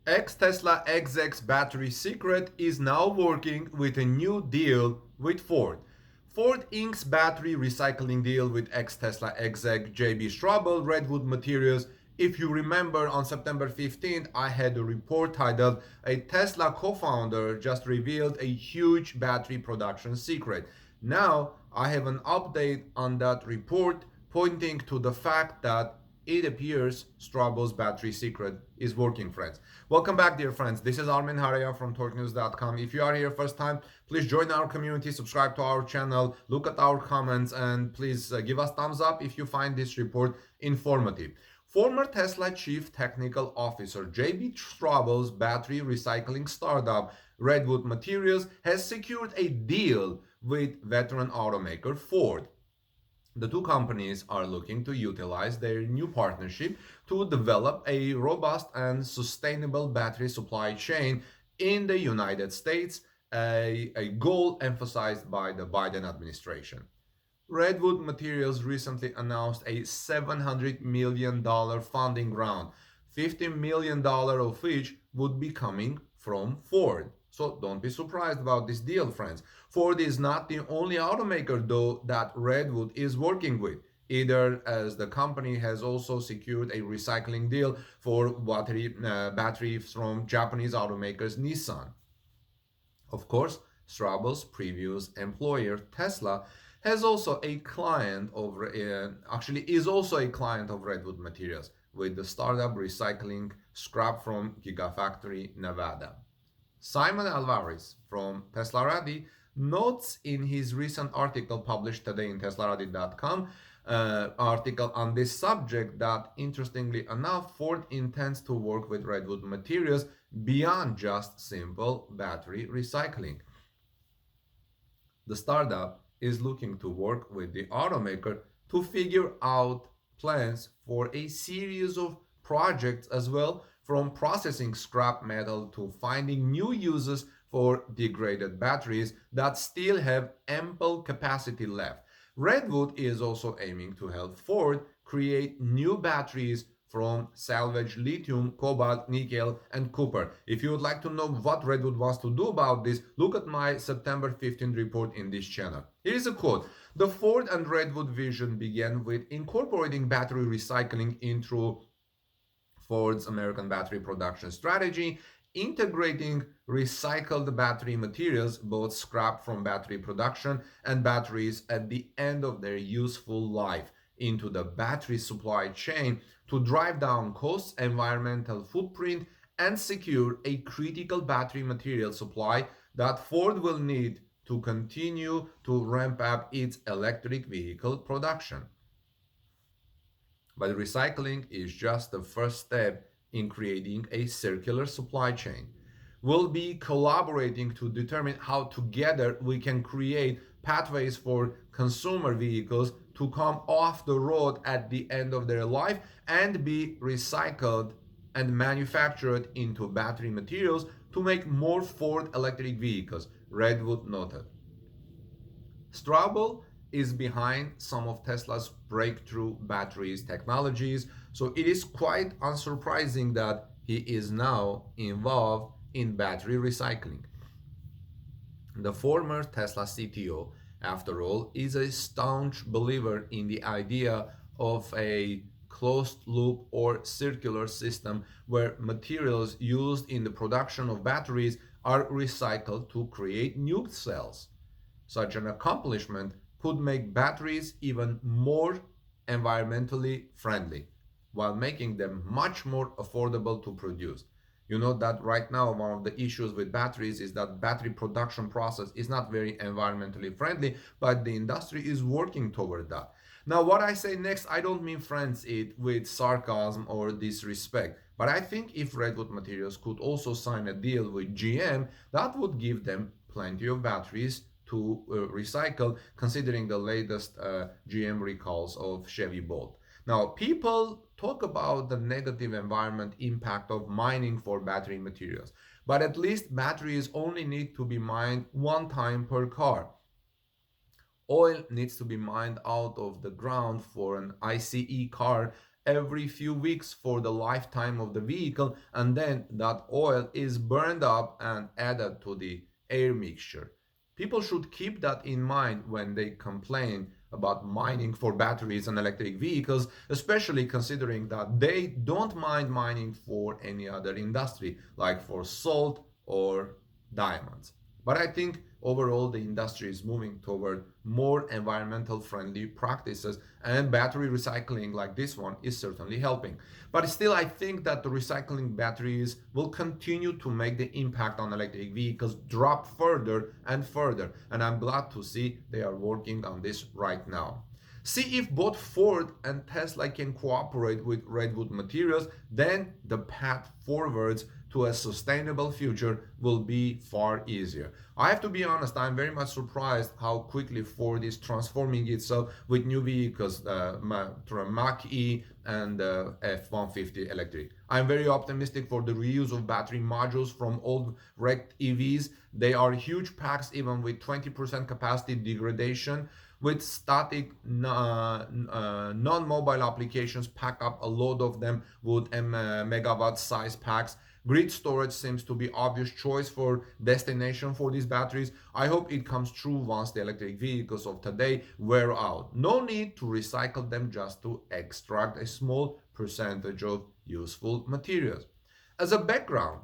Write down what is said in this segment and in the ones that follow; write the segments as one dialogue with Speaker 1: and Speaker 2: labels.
Speaker 1: Ex-Tesla exec's battery secret is now working with a new deal with Ford. Ford inks battery recycling deal with ex-Tesla exec JB Straubel, Redwood Materials. If you remember, on September 15th, I had a report titled "A Tesla Co-founder Just Revealed a Huge Battery Production Secret." Now, I have an update on that report pointing to the fact that it appears Straubel's battery secret is working, friends. Welcome back, dear friends. This is Armin Haraya from TorqueNews.com. If you are here first time, please join our community, subscribe to our channel, look at our comments, and please give us thumbs up if you find this report informative. Former Tesla Chief Technical Officer JB Straubel's battery recycling startup Redwood Materials has secured a deal with veteran automaker Ford. The two companies are looking to utilize their new partnership to develop a robust and sustainable battery supply chain in the United States, a goal emphasized by the Biden administration. Redwood Materials recently announced a $700 million funding round, $50 million of which would be coming from Ford. So don't be surprised about this deal, friends. Ford is not the only automaker, though, that Redwood is working with, either, as the company has also secured a recycling deal for batteries from Japanese automakers Nissan. Of course, Straubel's previous employer, Tesla, has also a client of actually is also a client of Redwood Materials, with the startup recycling scrap from Gigafactory, Nevada. Simon Alvarez from TeslaRaddy notes in his recent article published today in TeslaRaddy.com article on this subject that, interestingly enough, Ford intends to work with Redwood Materials beyond just simple battery recycling. The startup is looking to work with the automaker to figure out plans for a series of projects as well, from processing scrap metal to finding new uses for degraded batteries that still have ample capacity left. Redwood is also aiming to help Ford create new batteries from salvaged lithium, cobalt, nickel, and copper. If you would like to know what Redwood wants to do about this, look at my September 15th report in this channel. Here is a quote. The Ford and Redwood vision began with incorporating battery recycling into Ford's American battery production strategy, integrating recycled battery materials, both scrap from battery production and batteries at the end of their useful life, into the battery supply chain to drive down costs, environmental footprint, and secure a critical battery material supply that Ford will need to continue to ramp up its electric vehicle production. But recycling is just the first step in creating a circular supply chain. We'll be collaborating to determine how together we can create pathways for consumer vehicles to come off the road at the end of their life and be recycled and manufactured into battery materials to make more Ford electric vehicles, Redwood noted. Straubel is behind some of Tesla's breakthrough batteries technologies, so it is quite unsurprising that he is now involved in battery recycling. The former Tesla CTO, after all, is a staunch believer in the idea of a closed loop or circular system where materials used in the production of batteries are recycled to create new cells. Such an accomplishment could make batteries even more environmentally friendly while making them much more affordable to produce. You know that right now one of the issues with batteries is that battery production process is not very environmentally friendly, but the industry is working toward that. Now, what I say next, I don't mean, friends, it with sarcasm or disrespect, but I think if Redwood Materials could also sign a deal with GM, that would give them plenty of batteries to recycle, considering the latest GM recalls of Chevy Bolt. Now, people talk about the negative environment impact of mining for battery materials, but at least batteries only need to be mined one time per car. Oil needs to be mined out of the ground for an ICE car every few weeks for the lifetime of the vehicle, and then that oil is burned up and added to the air mixture. People should keep that in mind when they complain about mining for batteries and electric vehicles, especially considering that they don't mind mining for any other industry, like for salt or diamonds. But I think overall the industry is moving toward more environmental friendly practices, and battery recycling like this one is certainly helping. But still, I think that the recycling batteries will continue to make the impact on electric vehicles drop further and further, and I'm glad to see they are working on this right now. See if both Ford and Tesla can cooperate with Redwood Materials, then the path forwards to a sustainable future will be far easier. I have to be honest, I'm very much surprised how quickly Ford is transforming itself with new vehicles, Mach-E and F-150 electric. I'm very optimistic for the reuse of battery modules from old wrecked EVs. They are huge packs even with 20% capacity degradation. With static non-mobile applications, pack up a load of them with megawatt size packs. Grid storage seems to be obvious choice for destination for these batteries. I hope it comes true once the electric vehicles of today wear out. No need to recycle them just to extract a small percentage of useful materials. As a background,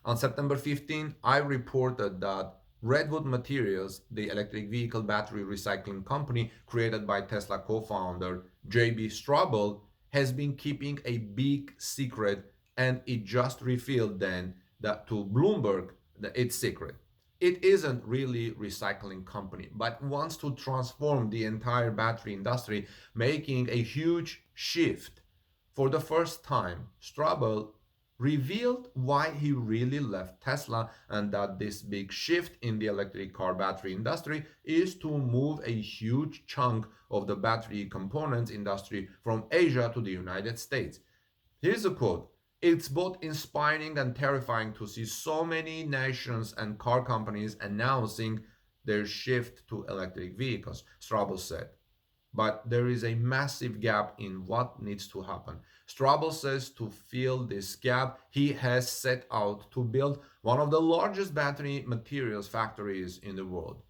Speaker 1: on September 15, I reported that Redwood Materials, the electric vehicle battery recycling company created by Tesla co-founder J.B. Straubel, has been keeping a big secret, and it just revealed then that to Bloomberg that it's secret. It isn't really recycling company, but wants to transform the entire battery industry, making a huge shift. For the first time, Straubel revealed why he really left Tesla, and that this big shift in the electric car battery industry is to move a huge chunk of the battery components industry from Asia to the United States. Here's a quote. It's both inspiring and terrifying to see so many nations and car companies announcing their shift to electric vehicles, Straubel said. But there is a massive gap in what needs to happen. Straubel says to fill this gap, he has set out to build one of the largest battery materials factories in the world.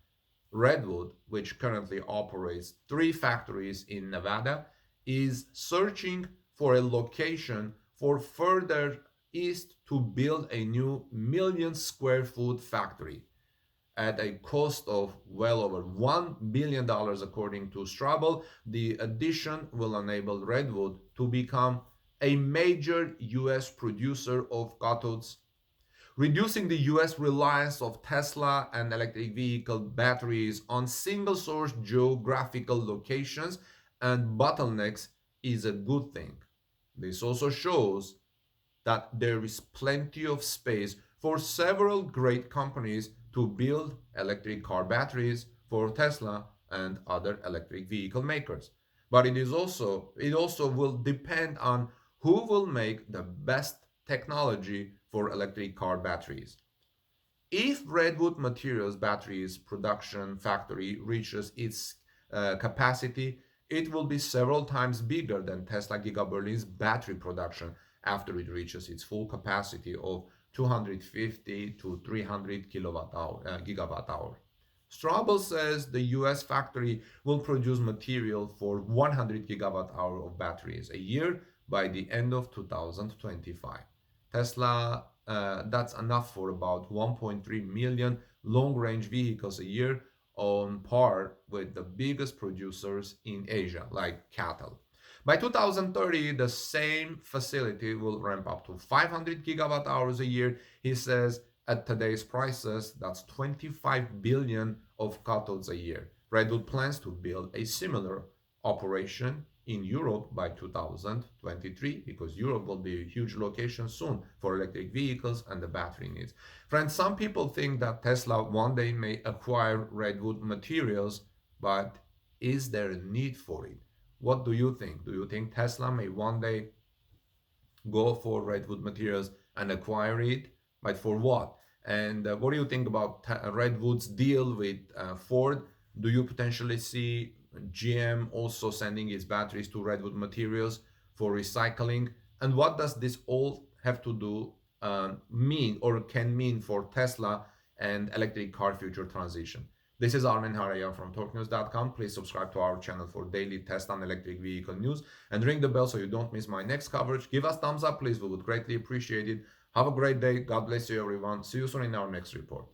Speaker 1: Redwood, which currently operates 3 factories in Nevada, is searching for a location for further east to build a new million square foot factory at a cost of well over $1 billion according to Straubel. The addition will enable Redwood to become a major US producer of cathodes, reducing the US reliance of Tesla and electric vehicle batteries on single source geographical locations and bottlenecks is a good thing. This also shows that there is plenty of space for several great companies to build electric car batteries for Tesla and other electric vehicle makers. But it also will depend on who will make the best technology for electric car batteries. If Redwood Materials batteries production factory reaches its capacity, it will be several times bigger than Tesla Gigaberlin's battery production after it reaches its full capacity of 250 to 300 gigawatt hour. Straubel says the US factory will produce material for 100 gigawatt hour of batteries a year by the end of 2025. Tesla, that's enough for about 1.3 million long range vehicles a year, on par with the biggest producers in Asia, like cattle. By 2030, the same facility will ramp up to 500 gigawatt hours a year. He says at today's prices, that's 25 billion of cathodes a year. Redwood plans to build a similar operation in Europe by 2023, because Europe will be a huge location soon for electric vehicles and the battery needs. Friends, some people think that Tesla one day may acquire Redwood Materials, but is there a need for it? What do you think? Do you think Tesla may one day go for Redwood Materials and acquire it? But for what? And what do you think about Redwood's deal with Ford? Do you potentially see GM also sending its batteries to Redwood Materials for recycling. And what does this all have to do mean or can mean for Tesla and electric car future transition? This is Armen Harayan from TalkNews.com. Please subscribe to our channel for daily Tesla and electric vehicle news and ring the bell so you don't miss my next coverage. Give us thumbs up, please. We would greatly appreciate it. Have a great day. God bless you, everyone. See you soon in our next report.